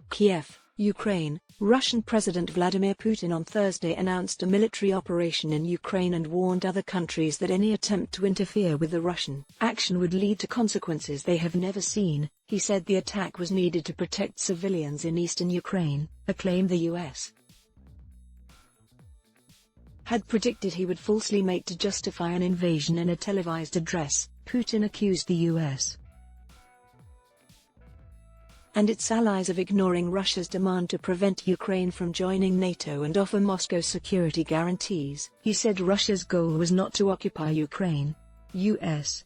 Kiev, Ukraine. Russian President Vladimir Putin on Thursday announced a military operation in Ukraine and warned other countries that any attempt to interfere with the Russian action would lead to consequences they have never seen. He said the attack was needed to protect civilians in eastern Ukraine, a claim the U.S. had predicted he would falsely make to justify an invasion. In a televised address, Putin accused the U.S. and its allies of ignoring Russia's demand to prevent Ukraine from joining NATO and offer Moscow security guarantees. He said Russia's goal was not to occupy Ukraine. U.S.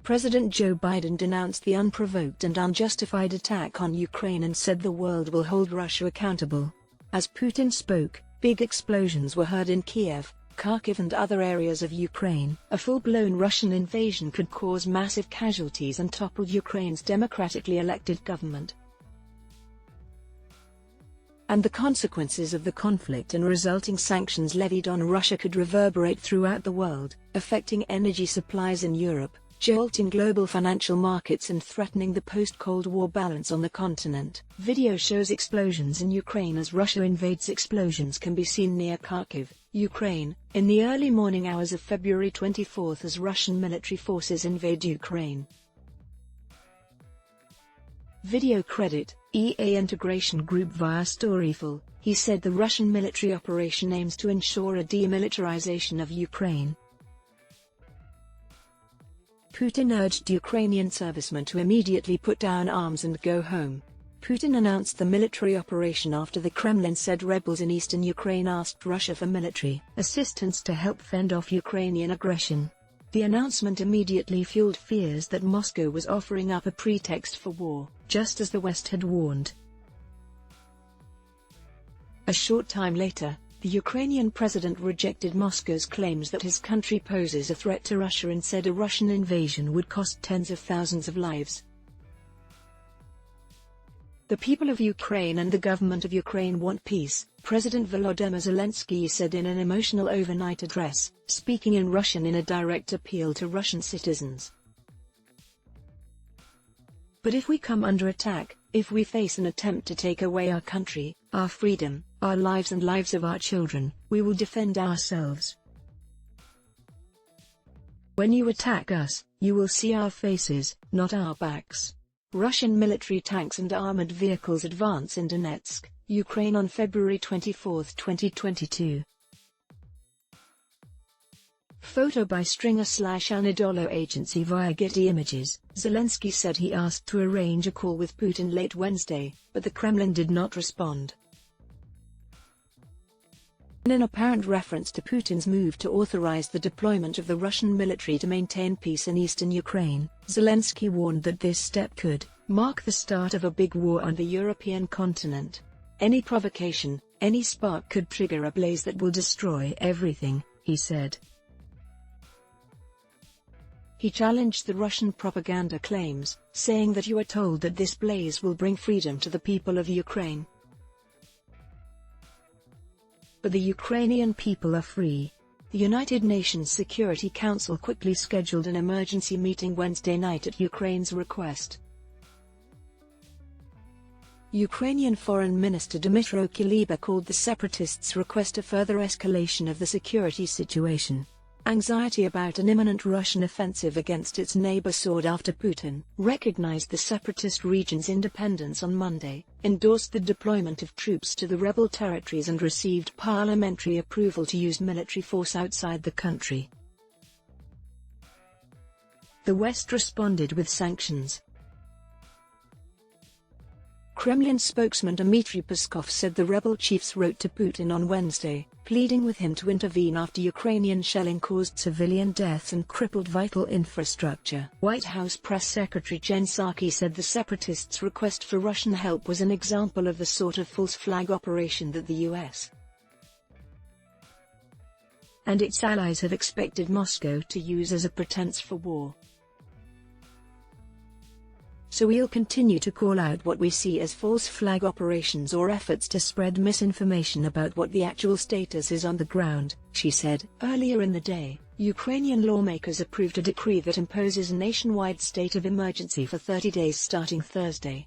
President Joe Biden denounced the unprovoked and unjustified attack on Ukraine and said the world will hold Russia accountable. As Putin spoke, big explosions were heard in Kiev, Kharkiv and other areas of Ukraine. A full-blown Russian invasion could cause massive casualties and topple Ukraine's democratically elected government. And the consequences of the conflict and resulting sanctions levied on Russia could reverberate throughout the world, affecting energy supplies in Europe, jolting global financial markets and threatening the post-Cold War balance on the continent. Video shows explosions in Ukraine as Russia invades. Explosions can be seen near Kharkiv, Ukraine, in the early morning hours of February 24 as Russian military forces invade Ukraine. Video credit, EA Integration Group via Storyful. He said the Russian military operation aims to ensure a demilitarization of Ukraine. Putin urged Ukrainian servicemen to immediately put down arms and go home. Putin announced the military operation after the Kremlin said rebels in eastern Ukraine asked Russia for military assistance to help fend off Ukrainian aggression. The announcement immediately fueled fears that Moscow was offering up a pretext for war, just as the West had warned. A short time later, the Ukrainian president rejected Moscow's claims that his country poses a threat to Russia and said a Russian invasion would cost tens of thousands of lives. The people of Ukraine and the government of Ukraine want peace, President Volodymyr Zelensky said in an emotional overnight address, speaking in Russian in a direct appeal to Russian citizens. But if we come under attack, if we face an attempt to take away our country, our freedom, our lives and lives of our children, we will defend ourselves. When you attack us, you will see our faces, not our backs. Russian military tanks and armored vehicles advance in Donetsk, Ukraine on February 24, 2022. Photo by Stringer/Anadolu Agency via Getty Images. Zelensky said he asked to arrange a call with Putin late Wednesday, but the Kremlin did not respond. In an apparent reference to Putin's move to authorize the deployment of the Russian military to maintain peace in eastern Ukraine, Zelensky warned that this step could mark the start of a big war on the European continent. Any provocation, any spark could trigger a blaze that will destroy everything, he said. He challenged the Russian propaganda claims, saying that you are told that this blaze will bring freedom to the people of Ukraine. But the Ukrainian people are free. The United Nations Security Council quickly scheduled an emergency meeting Wednesday night at Ukraine's request. Ukrainian Foreign Minister Dmytro Kuleba called the separatists' request a further escalation of the security situation. Anxiety about an imminent Russian offensive against its neighbor soared after Putin recognized the separatist region's independence on Monday, endorsed the deployment of troops to the rebel territories and received parliamentary approval to use military force outside the country. The West responded with sanctions. Kremlin spokesman Dmitry Peskov said the rebel chiefs wrote to Putin on Wednesday, pleading with him to intervene after Ukrainian shelling caused civilian deaths and crippled vital infrastructure. White House Press Secretary Jen Psaki said the separatists' request for Russian help was an example of the sort of false flag operation that the U.S. and its allies have expected Moscow to use as a pretense for war. so we'll continue to call out what we see as false flag operations or efforts to spread misinformation about what the actual status is on the ground, she said. Earlier in the day, Ukrainian lawmakers approved a decree that imposes a nationwide state of emergency for 30 days starting Thursday.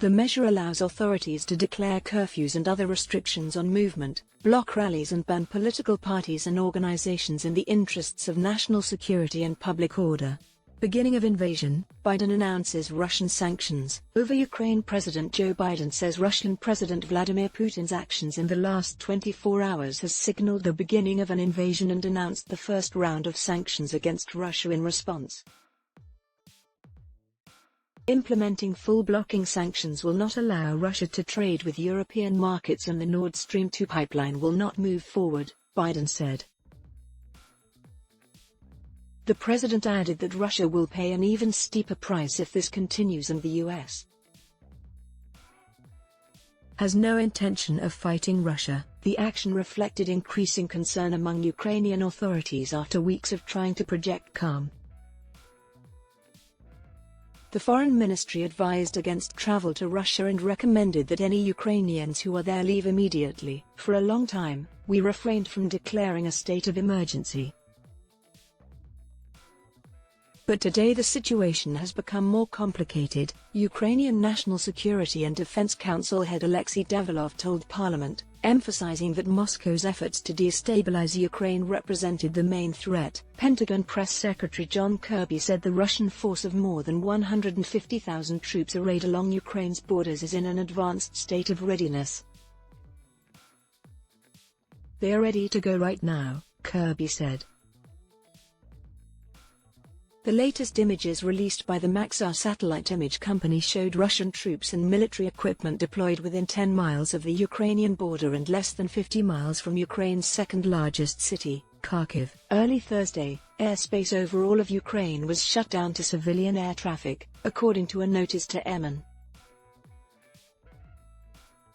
The measure allows authorities to declare curfews and other restrictions on movement, block rallies and ban political parties and organizations in the interests of national security and public order. Beginning of invasion, Biden announces Russian sanctions over Ukraine. President Joe Biden says Russian President Vladimir Putin's actions in the last 24 hours has signaled the beginning of an invasion and announced the first round of sanctions against Russia in response. Implementing full blocking sanctions will not allow Russia to trade with European markets and the Nord Stream 2 pipeline will not move forward, Biden said. The president added that Russia will pay an even steeper price if this continues and the U.S. has no intention of fighting Russia. The action reflected increasing concern among Ukrainian authorities after weeks of trying to project calm. The foreign ministry advised against travel to Russia and recommended that any Ukrainians who are there leave immediately. For a long time, we refrained from declaring a state of emergency. But today the situation has become more complicated, Ukrainian National Security and Defense Council head Alexei Davilov told Parliament, emphasizing that Moscow's efforts to destabilize Ukraine represented the main threat. Pentagon Press Secretary John Kirby said the Russian force of more than 150,000 troops arrayed along Ukraine's borders is in an advanced state of readiness. They are ready to go right now, Kirby said. The latest images released by the Maxar satellite image company showed Russian troops and military equipment deployed within 10 miles of the Ukrainian border and less than 50 miles from Ukraine's second-largest city, Kharkiv. Early Thursday, airspace over all of Ukraine was shut down to civilian air traffic, according to a notice to MN.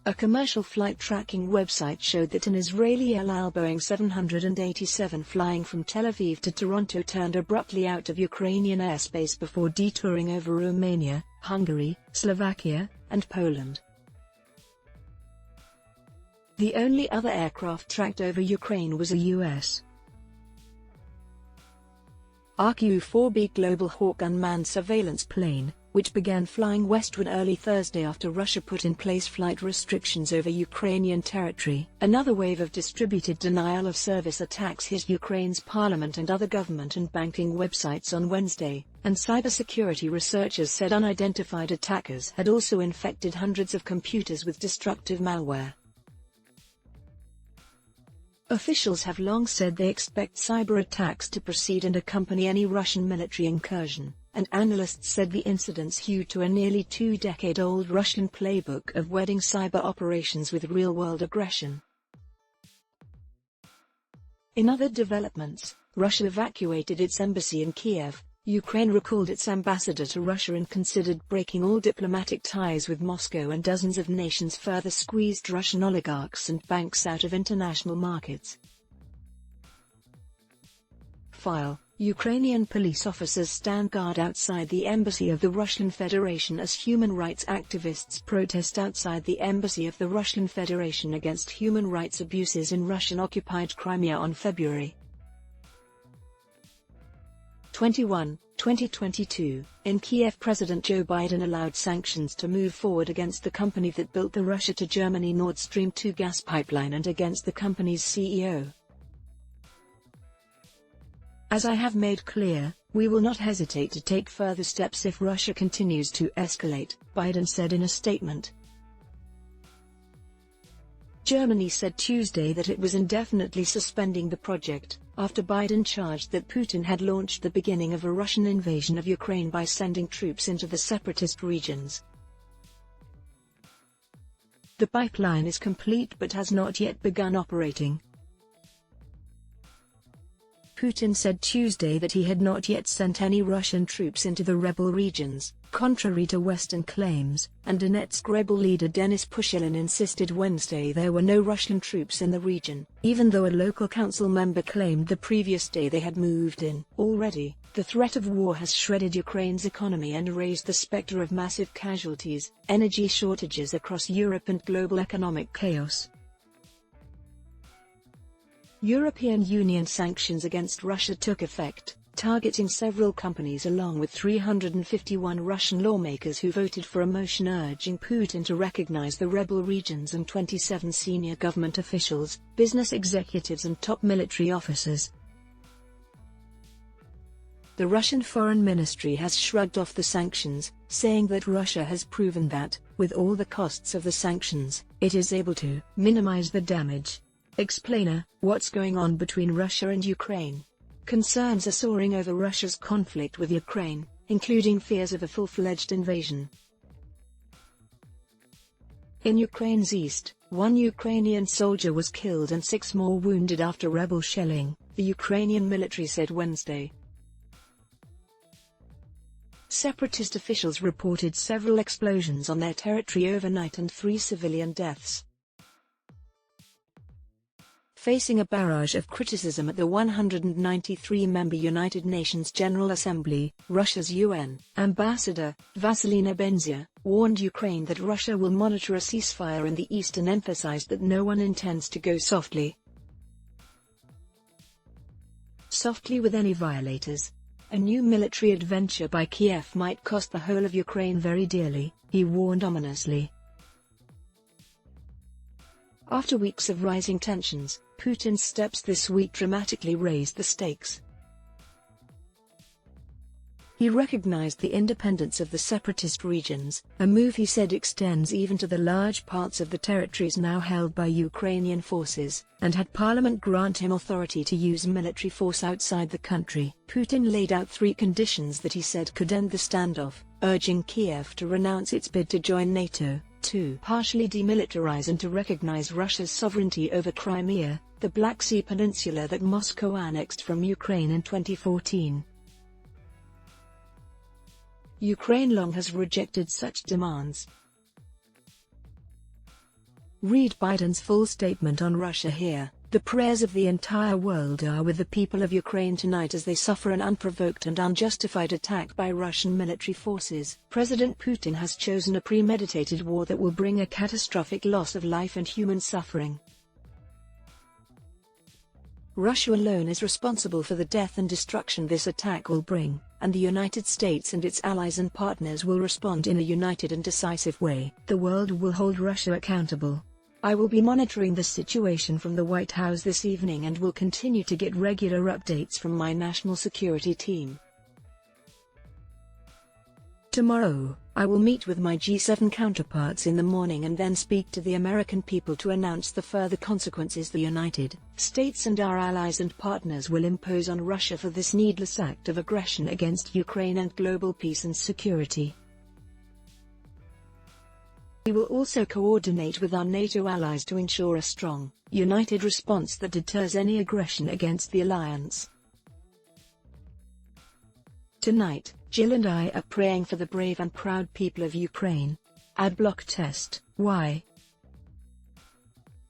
A commercial flight tracking website showed that an Israeli El Al Boeing 787 flying from Tel Aviv to Toronto turned abruptly out of Ukrainian airspace before detouring over Romania, Hungary, Slovakia, and Poland. The only other aircraft tracked over Ukraine was a U.S. RQ-4B Global Hawk unmanned surveillance plane, which began flying westward early Thursday after Russia put in place flight restrictions over Ukrainian territory. Another wave of distributed denial of service attacks hit Ukraine's parliament and other government and banking websites on Wednesday, and cybersecurity researchers said unidentified attackers had also infected hundreds of computers with destructive malware. Officials have long said they expect cyber attacks to precede and accompany any Russian military incursion, and analysts said the incidents hew to a nearly two-decade-old Russian playbook of wedding cyber operations with real-world aggression. In other developments, Russia evacuated its embassy in Kiev. Ukraine recalled its ambassador to Russia and considered breaking all diplomatic ties with Moscow, and dozens of nations further squeezed Russian oligarchs and banks out of international markets. File: Ukrainian police officers stand guard outside the embassy of the Russian Federation as human rights activists protest outside the embassy of the Russian Federation against human rights abuses in Russian-occupied Crimea on February 21, 2022, in Kiev. President Joe Biden allowed sanctions to move forward against the company that built the Russia to Germany Nord Stream 2 gas pipeline and against the company's CEO. As I have made clear, we will not hesitate to take further steps if Russia continues to escalate, Biden said in a statement. Germany said Tuesday that it was indefinitely suspending the project, after Biden charged that Putin had launched the beginning of a Russian invasion of Ukraine by sending troops into the separatist regions. The pipeline is complete but has not yet begun operating. Putin said Tuesday that he had not yet sent any Russian troops into the rebel regions, contrary to Western claims, and Donetsk rebel leader Denis Pushilin insisted Wednesday there were no Russian troops in the region, even though a local council member claimed the previous day they had moved in. Already, the threat of war has shredded Ukraine's economy and raised the specter of massive casualties, energy shortages across Europe and global economic chaos. European Union sanctions against Russia took effect, targeting several companies along with 351 Russian lawmakers who voted for a motion urging Putin to recognize the rebel regions and 27 senior government officials, business executives and top military officers. The Russian Foreign Ministry has shrugged off the sanctions, saying that Russia has proven that, with all the costs of the sanctions, it is able to minimize the damage. Explainer: what's going on between Russia and Ukraine? Concerns are soaring over Russia's conflict with Ukraine, including fears of a full-fledged invasion. In Ukraine's east, one Ukrainian soldier was killed and 6 more wounded after rebel shelling, the Ukrainian military said Wednesday. Separatist officials reported several explosions on their territory overnight and 3 civilian deaths. Facing a barrage of criticism at the 193-member United Nations General Assembly, Russia's UN ambassador, Vasilina Benzia, warned Ukraine that Russia will monitor a ceasefire in the east and emphasized that no one intends to go softly with any violators. A new military adventure by Kiev might cost the whole of Ukraine very dearly, he warned ominously. After weeks of rising tensions, Putin's steps this week dramatically raised the stakes. He recognized the independence of the separatist regions, a move he said extends even to the large parts of the territories now held by Ukrainian forces, and had parliament grant him authority to use military force outside the country. Putin laid out 3 conditions that he said could end the standoff, urging Kiev to renounce its bid to join NATO, to partially demilitarize and to recognize Russia's sovereignty over Crimea, the Black Sea peninsula that Moscow annexed from Ukraine in 2014. Ukraine long has rejected such demands. Read Biden's full statement on Russia here. The prayers of the entire world are with the people of Ukraine tonight as they suffer an unprovoked and unjustified attack by Russian military forces. President Putin has chosen a premeditated war that will bring a catastrophic loss of life and human suffering. Russia alone is responsible for the death and destruction this attack will bring, and the United States and its allies and partners will respond in a united and decisive way. The world will hold Russia accountable. I will be monitoring the situation from the White House this evening and will continue to get regular updates from my national security team. Tomorrow, I will meet with my G7 counterparts in the morning and then speak to the American people to announce the further consequences the United States and our allies and partners will impose on Russia for this needless act of aggression against Ukraine and global peace and security. We will also coordinate with our NATO allies to ensure a strong, united response that deters any aggression against the alliance. Tonight, Jill and I are praying for the brave and proud people of Ukraine. Adblock test. Why?